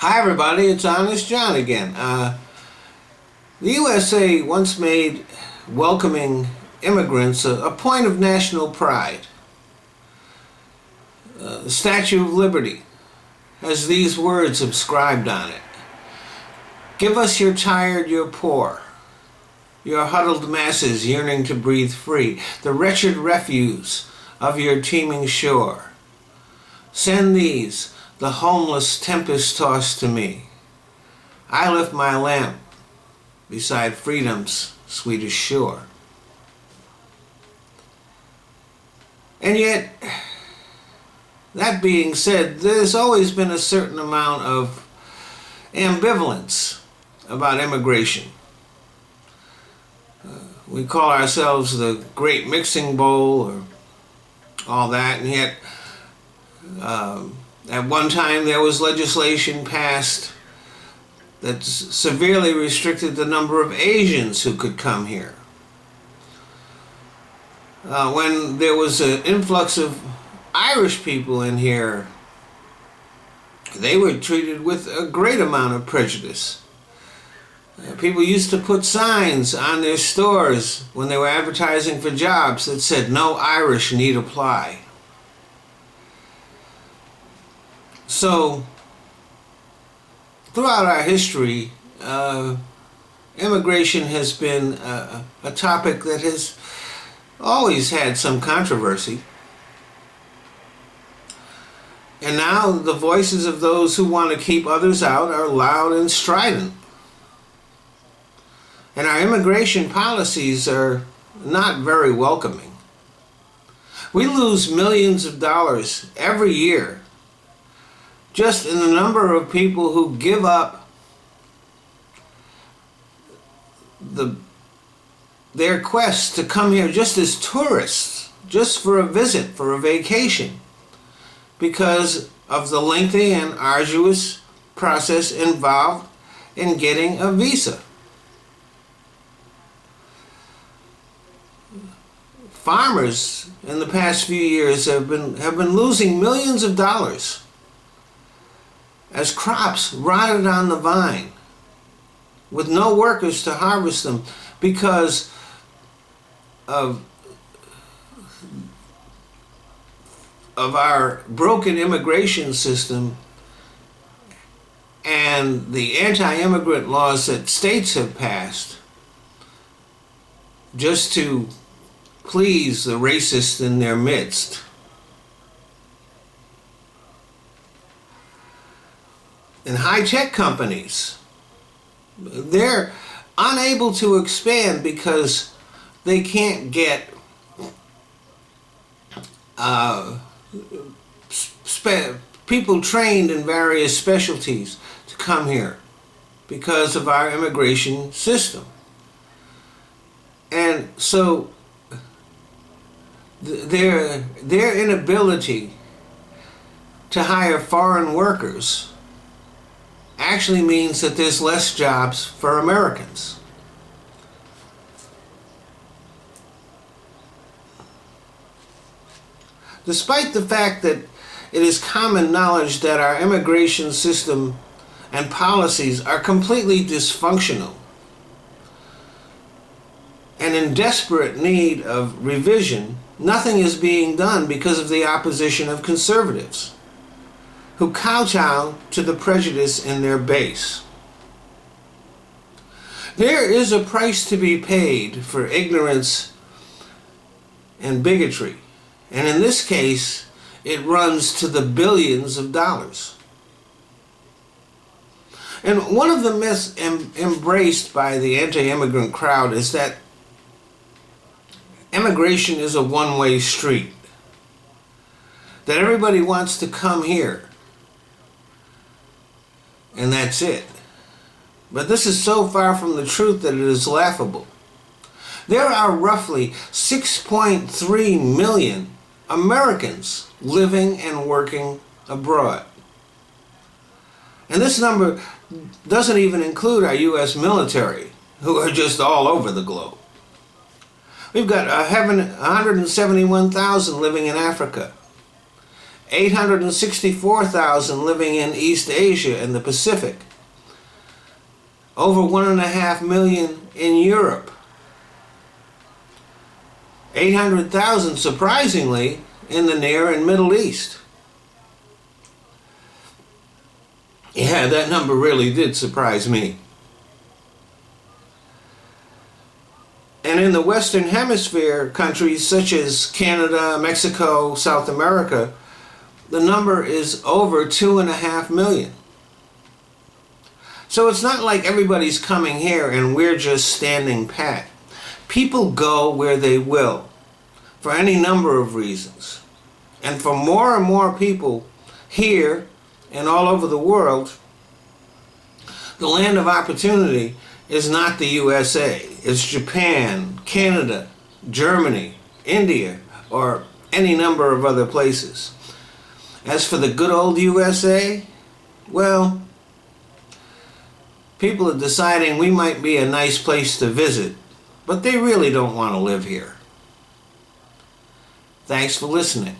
Hi everybody, it's Honest John again. The USA once made welcoming immigrants a point of national pride. The Statue of Liberty has these words inscribed on it. Give us your tired, your poor, your huddled masses yearning to breathe free, the wretched refuse of your teeming shore. Send these, the homeless tempest-tossed to me. I lift my lamp beside freedom's sweetest shore. And yet, that being said, there's always been a certain amount of ambivalence about immigration. We call ourselves the Great Mixing Bowl or all that, and yet at one time there was legislation passed that severely restricted the number of Asians who could come here. When there was an influx of Irish people in here, they were treated with a great amount of prejudice. People used to put signs on their stores when they were advertising for jobs that said, "No Irish need apply." So, throughout our history, immigration has been a topic that has always had some controversy. And now the voices of those who want to keep others out are loud and strident. And our immigration policies are not very welcoming. We lose millions of dollars every year just in the number of people who give up their quest to come here just as tourists, just for a visit, for a vacation, because of the lengthy and arduous process involved in getting a visa. Farmers in the past few years have been losing millions of dollars as crops rotted on the vine with no workers to harvest them because of our broken immigration system and the anti-immigrant laws that states have passed just to please the racists in their midst. And high-tech companies, they're unable to expand because they can't get people trained in various specialties to come here because of our immigration system. And so their inability to hire foreign workers actually means that there's less jobs for Americans. Despite the fact that it is common knowledge that our immigration system and policies are completely dysfunctional and in desperate need of revision, nothing is being done because of the opposition of conservatives who kowtow to the prejudice in their base. There is a price to be paid for ignorance and bigotry, and in this case, it runs to the billions of dollars. And one of the myths embraced by the anti-immigrant crowd is that immigration is a one-way street, that everybody wants to come here, and that's it. But this is so far from the truth that it is laughable. There are roughly 6.3 million Americans living and working abroad. And this number doesn't even include our U.S. military, who are just all over the globe. We've got 171,000 living in Africa, 864,000 living in East Asia and the Pacific. Over 1.5 million in Europe. 800,000, surprisingly, in the Near and Middle East. Yeah, that number really did surprise me. And in the Western Hemisphere, countries such as Canada, Mexico, South America, the number is over 2.5 million. So it's not like everybody's coming here and we're just standing pat. People go where they will, for any number of reasons. And for more and more people here and all over the world, the land of opportunity is not the USA. It's Japan, Canada, Germany, India, or any number of other places. As for the good old USA, well, people are deciding we might be a nice place to visit, but they really don't want to live here. Thanks for listening.